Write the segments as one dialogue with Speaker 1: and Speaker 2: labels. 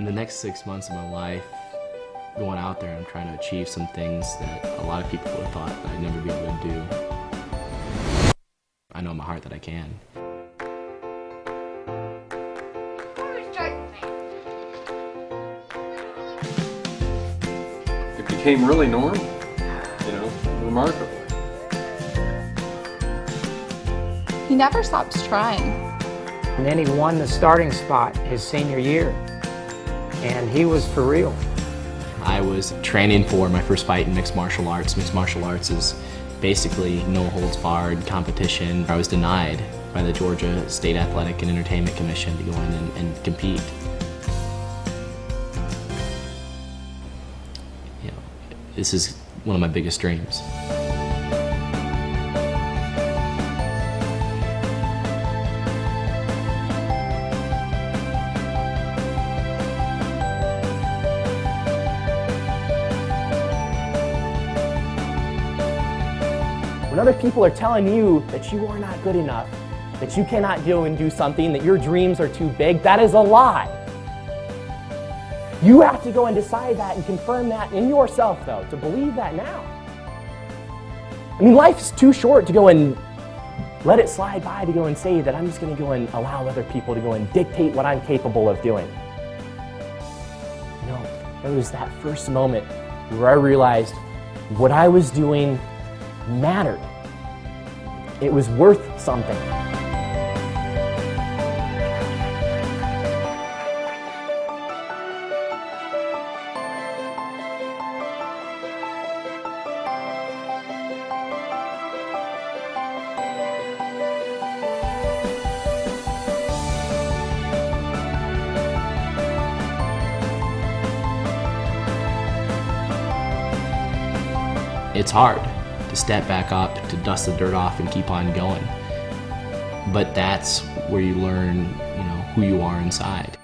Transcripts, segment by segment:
Speaker 1: the next 6 months of my life, going out there and trying to achieve some things that a lot of people would have thought that I'd never be able to do. I know in my heart that I can.
Speaker 2: It became really normal, remarkable.
Speaker 3: He never stops trying.
Speaker 4: And then he won the starting spot his senior year, and he was for real.
Speaker 1: I was training for my first fight in mixed martial arts. Mixed martial arts is basically no holds barred competition. I was denied by the Georgia State Athletic and Entertainment Commission to go in and compete. This is one of my biggest dreams.
Speaker 5: When other people are telling you that you are not good enough, that you cannot do something, that your dreams are too big, that is a lie. You have to go and decide that and confirm that in yourself, though, to believe that now. I mean, life is too short to go and let it slide by, to go and say that I'm just going to go and allow other people to go and dictate what I'm capable of doing. No, it was that first moment where I realized what I was doing mattered. It was worth something.
Speaker 1: It's hard to step back up, to dust the dirt off and keep on going. But that's where you learn, who you are inside.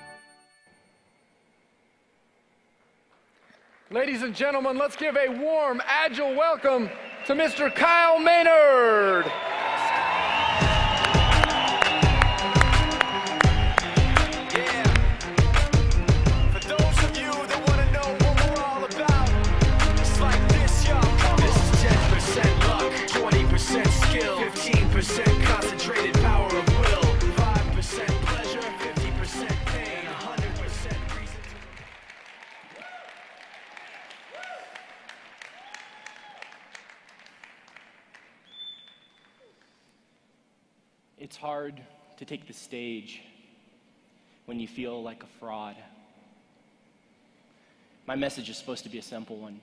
Speaker 2: Ladies and gentlemen, let's give a warm, agile welcome to Mr. Kyle Maynard.
Speaker 6: Concentrated power of will, 5% pleasure, 50% pain, 100% reason.
Speaker 7: It's hard to take the stage when you feel like a fraud. My message is supposed to be a simple one.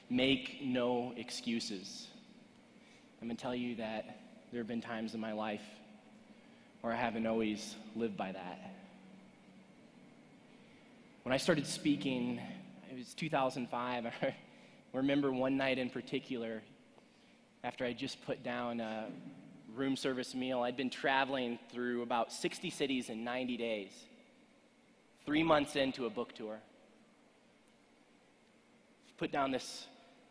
Speaker 7: Make no excuses. I'm going to tell you that there have been times in my life where I haven't always lived by that. When I started speaking, it was 2005. I remember one night in particular, after I just put down a room service meal. I'd been traveling through about 60 cities in 90 days, 3 months into a book tour. Put down the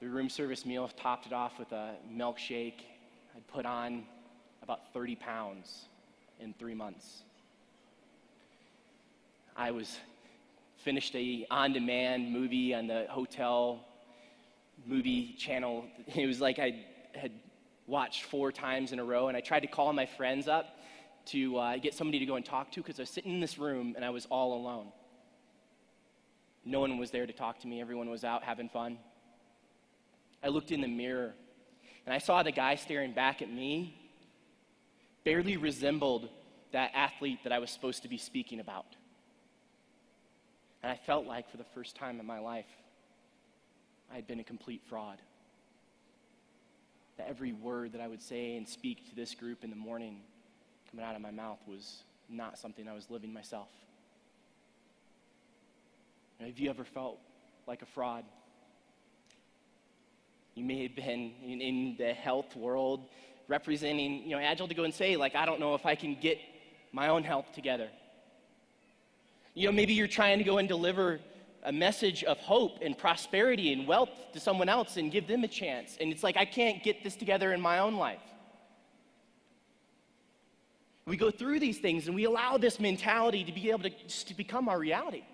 Speaker 7: room service meal, topped it off with a milkshake. I'd put on about 30 pounds in 3 months. I finished a on-demand movie on the hotel movie channel. It was like I had watched 4 times in a row, and I tried to call my friends up to get somebody to go and talk to, because I was sitting in this room and I was all alone. No one was there to talk to me. Everyone was out having fun. I looked in the mirror, and I saw the guy staring back at me barely resembled that athlete that I was supposed to be speaking about. And I felt like for the first time in my life, I had been a complete fraud. That every word that I would say and speak to this group in the morning coming out of my mouth was not something I was living myself. And have you ever felt like a fraud? You may have been in the health world representing, Agile, to go and say, I don't know if I can get my own health together. Maybe you're trying to go and deliver a message of hope and prosperity and wealth to someone else and give them a chance. And it's like, I can't get this together in my own life. We go through these things and we allow this mentality to be able to just to become our reality.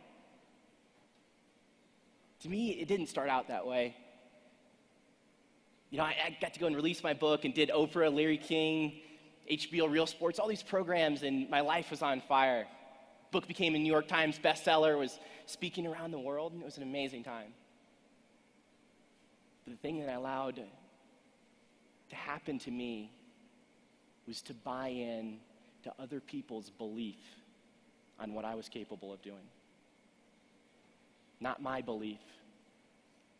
Speaker 7: To me, it didn't start out that way. You know, I got to go and release my book and did Oprah, Larry King, HBO Real Sports, all these programs, and my life was on fire. Book became a New York Times bestseller, was speaking around the world, and it was an amazing time. But the thing that I allowed to happen to me was to buy in to other people's belief on what I was capable of doing. Not my belief,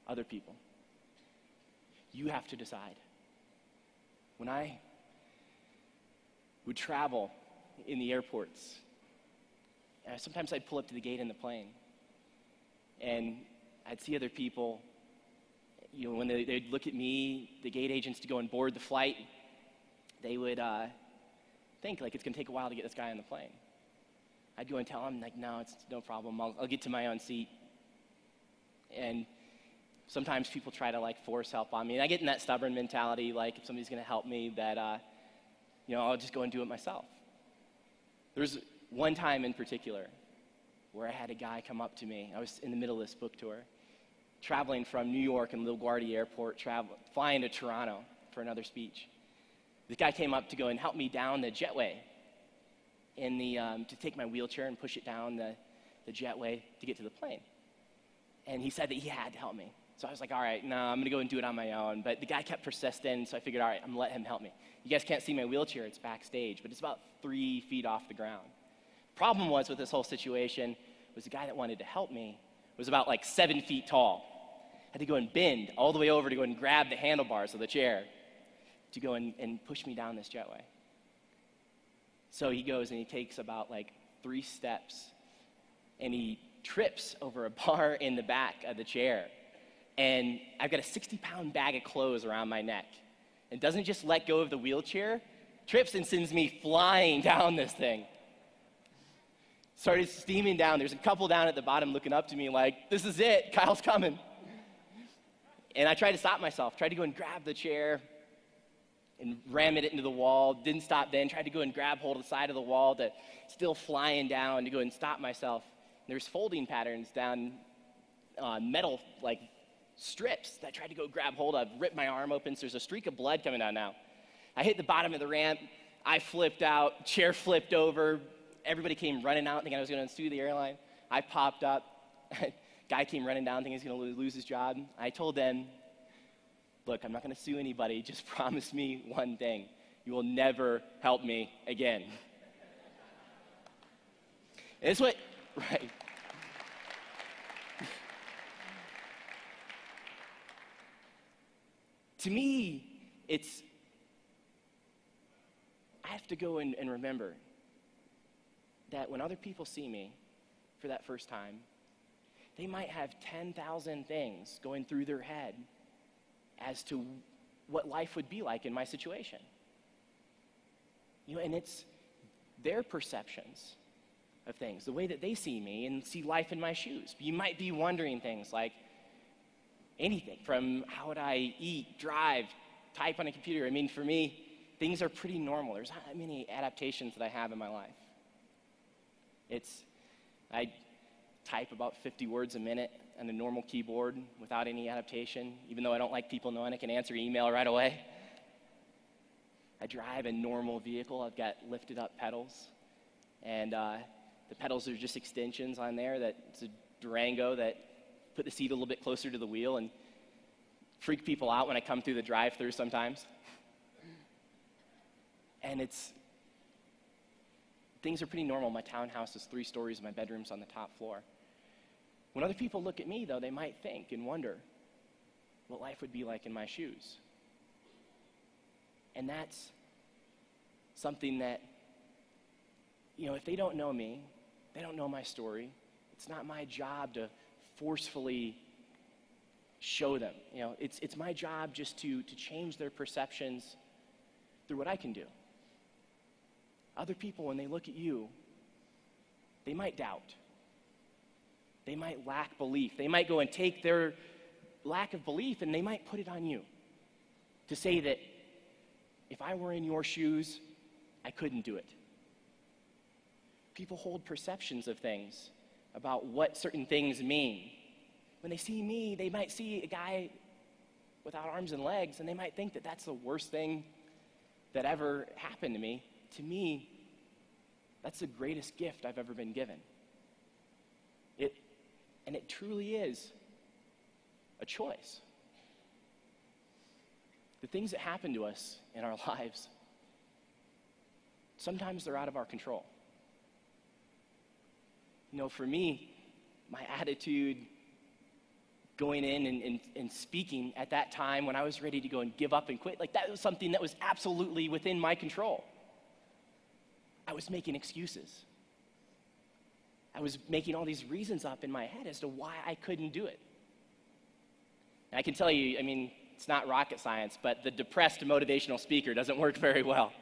Speaker 7: other people. You have to decide. When I would travel in the airports, sometimes I'd pull up to the gate in the plane, and I'd see other people, you know, when they'd look at me, the gate agents, to go and board the flight, they would think, like, it's going to take a while to get this guy on the plane. I'd go and tell them, like, no, it's no problem. I'll get to my own seat. And sometimes people try to, like, force help on me. And I get in that stubborn mentality, like, if somebody's going to help me, that, you know, I'll just go and do it myself. There's one time in particular where I had a guy come up to me. I was in the middle of this book tour, traveling from New York and LaGuardia Airport, flying to Toronto for another speech. This guy came up to go and help me down the jetway in the, to take my wheelchair and push it down the jetway to get to the plane. And he said that he had to help me. So I was like, all right, no, I'm going to go and do it on my own. But the guy kept persisting, so I figured, all right, I'm going to let him help me. You guys can't see my wheelchair. It's backstage, but it's about 3 feet off the ground. Problem was with this whole situation was the guy that wanted to help me was about like 7 feet tall. Had to go and bend all the way over to go and grab the handlebars of the chair to go and push me down this jetway. So he goes and he takes about like 3 steps, and he trips over a bar in the back of the chair. And I've got a 60-pound bag of clothes around my neck. And doesn't just let go of the wheelchair, trips and sends me flying down this thing. Started steaming down. There's a couple down at the bottom looking up to me like, this is it, Kyle's coming. And I tried to stop myself, tried to go and grab the chair and ram it into the wall. Didn't stop then, tried to go and grab hold of the side of the wall to still flying down to go and stop myself. There's folding patterns down metal, like strips that I tried to go grab hold of, ripped my arm open, so there's a streak of blood coming down now. I hit the bottom of the ramp, I flipped out, chair flipped over, everybody came running out thinking I was going to sue the airline. I popped up, guy came running down thinking he's going to lose his job. I told them, look, I'm not going to sue anybody, just promise me one thing. You will never help me again. And it's what, right. To me, I have to go and remember that when other people see me for that first time, they might have 10,000 things going through their head as to what life would be like in my situation. You know, and it's their perceptions of things, the way that they see me and see life in my shoes. You might be wondering things like, anything from how would I eat, drive, type on a computer. I mean, for me, things are pretty normal. There's not many adaptations that I have in my life. I type about 50 words a minute on a normal keyboard without any adaptation, even though I don't like people knowing I can answer email right away. I drive a normal vehicle. I've got lifted up pedals, and the pedals are just extensions on there. It's a Durango that put the seat a little bit closer to the wheel and freak people out when I come through the drive-thru sometimes. And things are pretty normal. My townhouse is 3 stories, my bedroom's on the top floor. When other people look at me, though, they might think and wonder what life would be like in my shoes. And that's something that, you know, if they don't know me, they don't know my story, it's not my job to forcefully show them. You know, it's my job just to change their perceptions through what I can do. Other people, when they look at you, they might doubt. They might lack belief. They might go and take their lack of belief and they might put it on you to say that if I were in your shoes, I couldn't do it. People hold perceptions of things about what certain things mean. When they see me, they might see a guy without arms and legs, and they might think that that's the worst thing that ever happened to me. To me, that's the greatest gift I've ever been given. And it truly is a choice. The things that happen to us in our lives, sometimes they're out of our control. You know, for me, my attitude going in and speaking at that time when I was ready to go and give up and quit, like that was something that was absolutely within my control. I was making excuses. I was making all these reasons up in my head as to why I couldn't do it. And I can tell you, I mean, it's not rocket science, but the depressed motivational speaker doesn't work very well.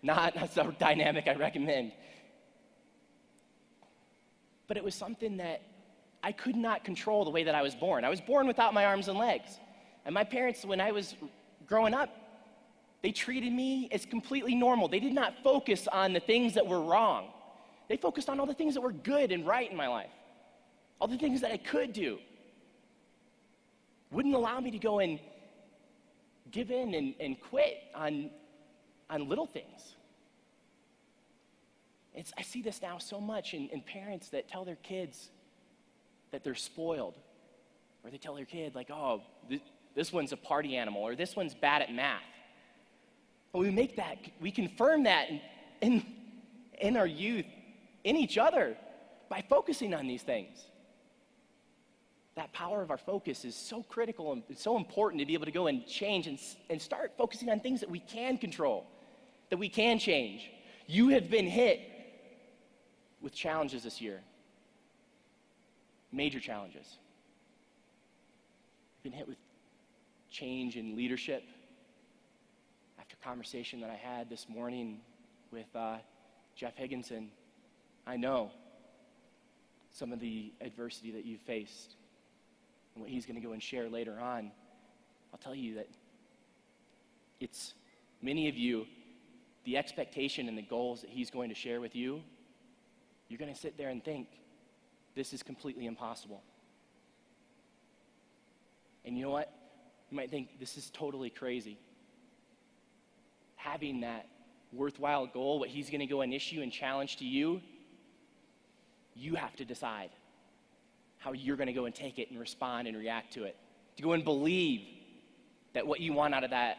Speaker 7: Not a dynamic I recommend. But it was something that I could not control the way that I was born. I was born without my arms and legs. And my parents, when I was growing up, they treated me as completely normal. They did not focus on the things that were wrong. They focused on all the things that were good and right in my life. All the things that I could do. Wouldn't allow me to go and give in and quit on little things. I see this now so much in parents that tell their kids that they're spoiled. Or they tell their kid, like, oh, this one's a party animal, or this one's bad at math. And we confirm that in our youth, in each other, by focusing on these things. That power of our focus is so critical and so important to be able to go and change and start focusing on things that we can control, that we can change. You have been hit with challenges this year. Major challenges. Been hit with change in leadership. After a conversation that I had this morning with Jeff Higginson, I know some of the adversity that you faced and what he's going to go and share later on. I'll tell you that it's many of you, the expectation and the goals that he's going to share with you, you're going to sit there and think, this is completely impossible. And you know what? You might think this is totally crazy. Having that worthwhile goal, what he's going to go and issue and challenge to you, you have to decide how you're going to go and take it and respond and react to it. To go and believe that what you want out of that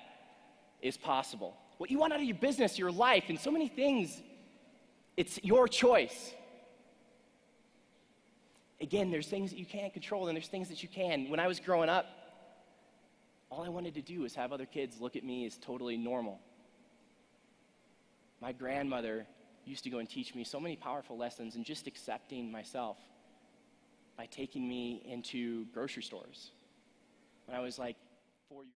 Speaker 7: is possible. What you want out of your business, your life, and so many things, it's your choice. Again, there's things that you can't control and there's things that you can. When I was growing up, all I wanted to do was have other kids look at me as totally normal. My grandmother used to go and teach me so many powerful lessons in just accepting myself by taking me into grocery stores. When I was like 4 years